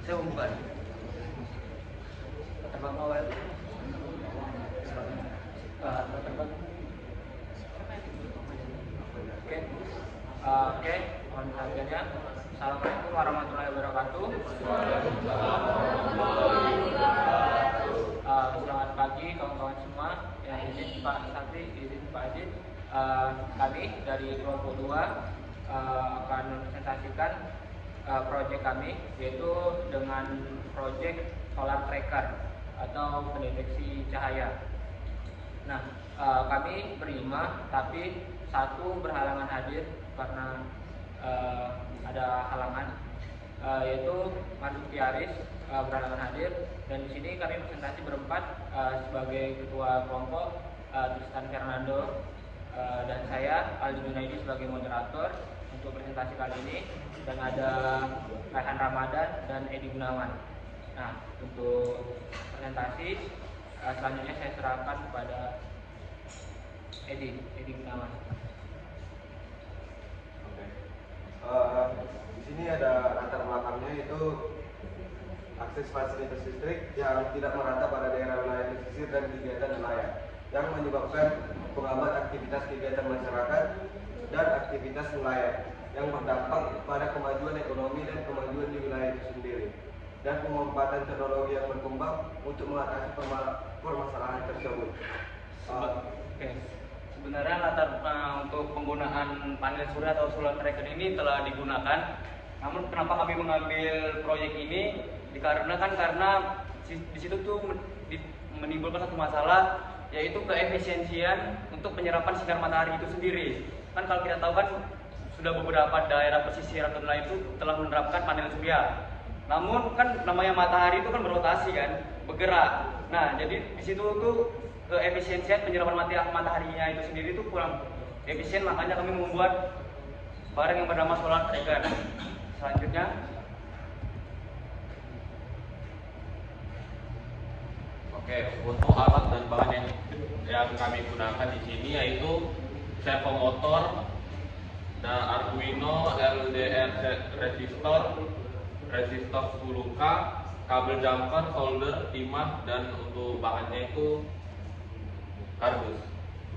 Saya membuka. Terbang awal. Terbang. Oke, mohon perhatiannya. Assalamualaikum warahmatullahi wabarakatuh. Selamat pagi kawan-kawan semua. Yang izin Pak Satri, izin Pak Adit. Kami dari kelompok 2 akan mempresentasikan proyek kami, yaitu dengan proyek solar tracker atau pendeteksi cahaya. Nah, kami berlima, tapi satu berhalangan hadir karena ada halangan, yaitu Marzuki Aris berhalangan hadir. Dan di sini kami presentasi berempat sebagai ketua kelompok, Tristan Fernando dan saya Aldi Junaidi sebagai moderator untuk presentasi kali ini, dan ada Raihan Ramadan dan Edi Gunawan. Nah, untuk presentasi selanjutnya saya serahkan kepada Edi Gunawan. Di sini ada latar belakangnya, yaitu akses fasilitas listrik yang tidak merata pada daerah wilayah pesisir dan kegiatan nelayan, yang menyebabkan penghambat aktivitas kegiatan masyarakat dan aktivitas nelayan, yang berdampak pada kemajuan ekonomi dan kemajuan di wilayah itu sendiri, dan penguatan teknologi yang berkembang untuk mengatasi permasalahan tersebut. Sebenarnya latar untuk penggunaan panel surya atau solar tracker ini telah digunakan. Namun kenapa kami mengambil proyek ini? Dikarenakan karena di situ tuh menimbulkan satu masalah, yaitu keefisiensian untuk penyerapan sinar matahari itu sendiri. Kan kalau kita tahu kan sudah beberapa daerah pesisir atau nelayan itu telah menerapkan panel surya. Namun kan namanya matahari itu kan berotasi kan, bergerak. Nah, jadi di situ tuh keefisiensian penyerapan mataharinya itu sendiri itu kurang efisien, makanya kami membuat barang yang bernama solar tracker. Selanjutnya, oke, untuk alat dan bahan yang kami gunakan di sini yaitu servo motor dan Arduino LDR resistor 10K, kabel jumper, solder, timah, dan untuk bahannya itu kardus.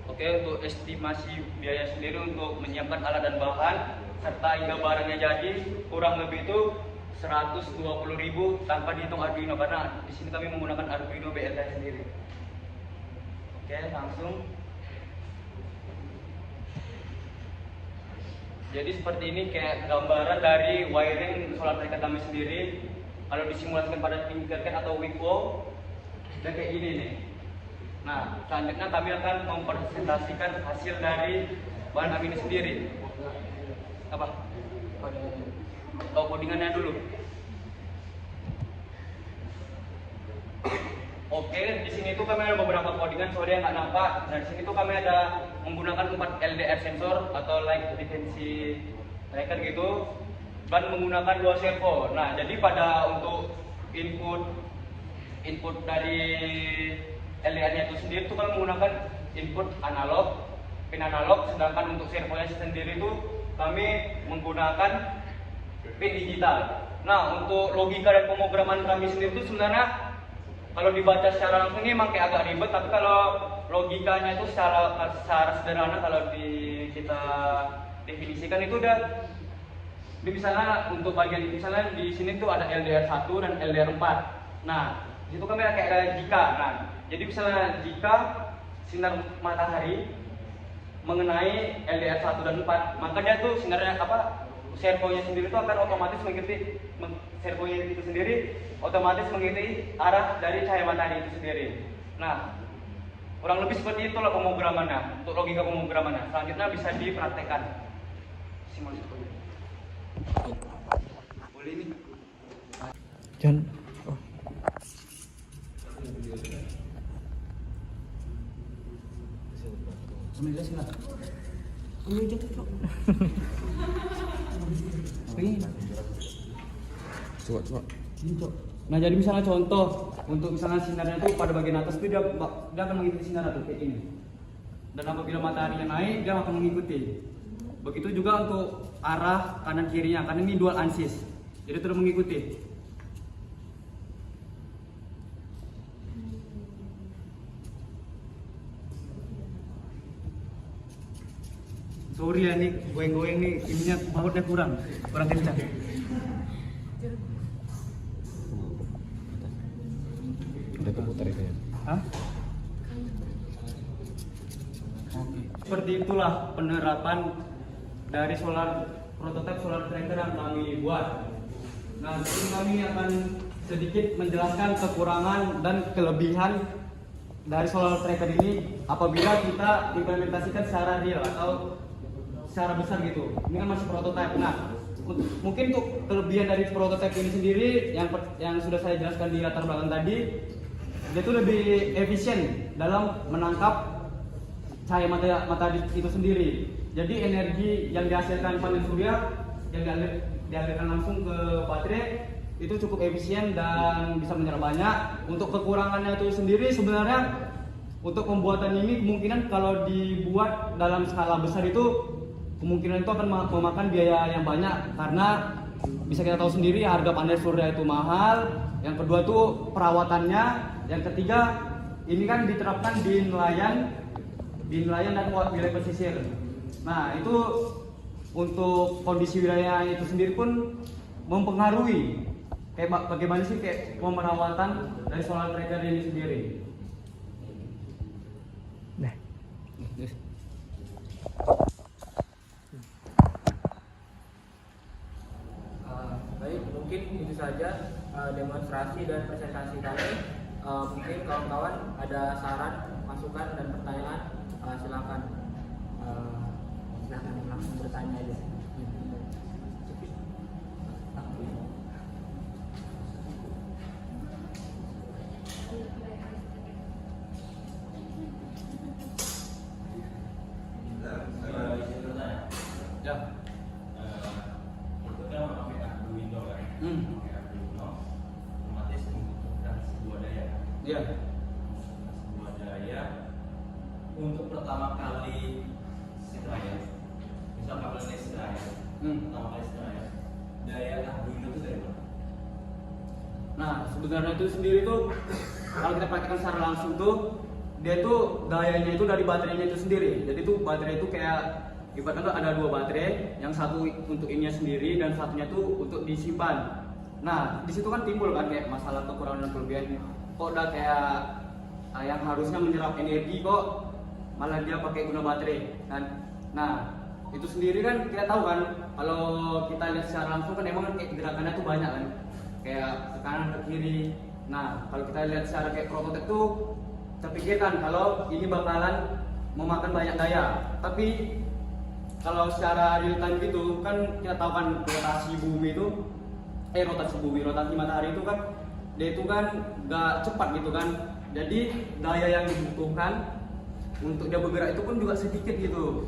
oke, untuk estimasi biaya sendiri untuk menyiapkan alat dan bahan serta hingga barangnya jadi kurang lebih itu 120.000 tanpa dihitung Arduino, karena di sini kami menggunakan Arduino BLDI sendiri. Oke, langsung. Jadi seperti ini kayak gambaran dari wiring solar tracker kami sendiri. Kalau disimulasikan pada Tinkercad atau Wiko, dan kayak gini nih. Nah, selanjutnya kami akan mempresentasikan hasil dari bahan kami ini sendiri. Apa? Codingannya dulu. Oke, di sini tuh kami ada beberapa codingan, soalnya nggak nampak. Nah, di sini tuh kami ada menggunakan 4 LDR sensor atau light detection tracker gitu, dan menggunakan 2 servo. Nah, jadi pada untuk input dari LDR-nya itu sendiri itu kami menggunakan input analog, pin analog, sedangkan untuk servonya sendiri itu kami menggunakan pin digital. Nah, untuk logika dan pemrograman kami sendiri itu sebenarnya kalau dibaca secara langsung ini memang kayak agak ribet, tapi kalau logikanya itu secara sederhana kalau kita definisikan itu udah di misalnya untuk bagian misalnya di sini tuh ada LDR1 dan LDR4. Nah, di situ kami kayak ada jika. Nah, jadi misalnya jika sinar matahari mengenai LDR1 dan 4, maka dia tuh sinarnya servonya sendiri itu akan otomatis mengikuti servonya itu sendiri otomatis mengikuti arah dari cahaya matahari itu sendiri. Nah, kurang lebih seperti itulah pemrogramannya, untuk logika pemrogramannya. Selanjutnya bisa dipraktekkan. Simulasi. Boleh ini. Jangan. Sambil jelasin lah. Ini jatuh, Cok. Ini. Coba. Ini, Cok. Nah, jadi misalnya contoh untuk misalnya sinarnya itu pada bagian atas itu dia akan mengikuti sinar tuh kayak ini. Dan apabila mataharinya naik, dia akan mengikuti. Begitu juga untuk arah kanan kirinya, karena ini dual ansys. Jadi terus mengikuti. Sorry ya nih, goyang-goyang nih, ininya bautnya kurang kencang. Udah keputar itu ya. Hah? Oke. Seperti itulah penerapan dari prototipe solar tracker yang kami buat. Nah, di sini kami akan sedikit menjelaskan kekurangan dan kelebihan dari solar tracker ini apabila kita implementasikan secara real atau secara besar gitu. Ini kan masih prototipe. Nah, mungkin untuk kelebihan dari prototipe ini sendiri yang sudah saya jelaskan di latar belakang tadi, dia itu lebih efisien dalam menangkap cahaya matahari itu sendiri. Jadi energi yang dihasilkan panel surya yang dialirkan langsung ke baterai itu cukup efisien dan bisa menyerap banyak. Untuk kekurangannya itu sendiri sebenarnya untuk pembuatan ini kemungkinan kalau dibuat dalam skala besar itu kemungkinan itu akan memakan biaya yang banyak karena bisa kita tahu sendiri harga panel surya itu mahal. Yang kedua tuh perawatannya. Yang ketiga ini kan diterapkan di nelayan dan wilayah pesisir. Nah itu untuk kondisi wilayah itu sendiri pun mempengaruhi kayak bagaimana sih kayak pemerawatan dari solar tracker ini sendiri. Nah. Baik, mungkin itu saja demonstrasi dan presentasi kami. Mungkin kawan-kawan ada saran, masukan dan pertanyaan, silakan langsung bertanya aja. Ya. Itu kan pakai Arduino kan? Hmm. Pakai Arduino, otomatis membutuhkan sebuah daya. Iya. Sebuah daya untuk pertama kali setraya, misal kabel setraya, pertama kali setraya, daya Arduino itu dari mana? Nah sebenarnya itu sendiri tuh kalau kita praktekkan secara langsung tuh dia tuh dayanya itu dari baterainya itu sendiri. Jadi tuh baterai itu kayak ibaratnya ada dua baterai, yang satu untuk ininya sendiri dan satunya tuh untuk disimpan. Nah di situ kan timbul kan kayak masalah kekurangan dan kelebihan. Kok udah kayak yang harusnya menyerap energi kok malah dia pakai guna baterai kan. Nah itu sendiri kan kita tahu kan kalau kita lihat secara langsung kan emang kayak gerakannya tuh banyak kan, kayak ke kanan ke kiri. Nah kalau kita lihat secara kayak prototipe tuh terpikirkan kalau ini bakalan memakan banyak daya, tapi kalau secara real time gitu kan kita tahu kan rotasi matahari itu kan dia itu kan gak cepat gitu kan. Jadi daya yang dibutuhkan untuk dia bergerak itu pun juga sedikit gitu.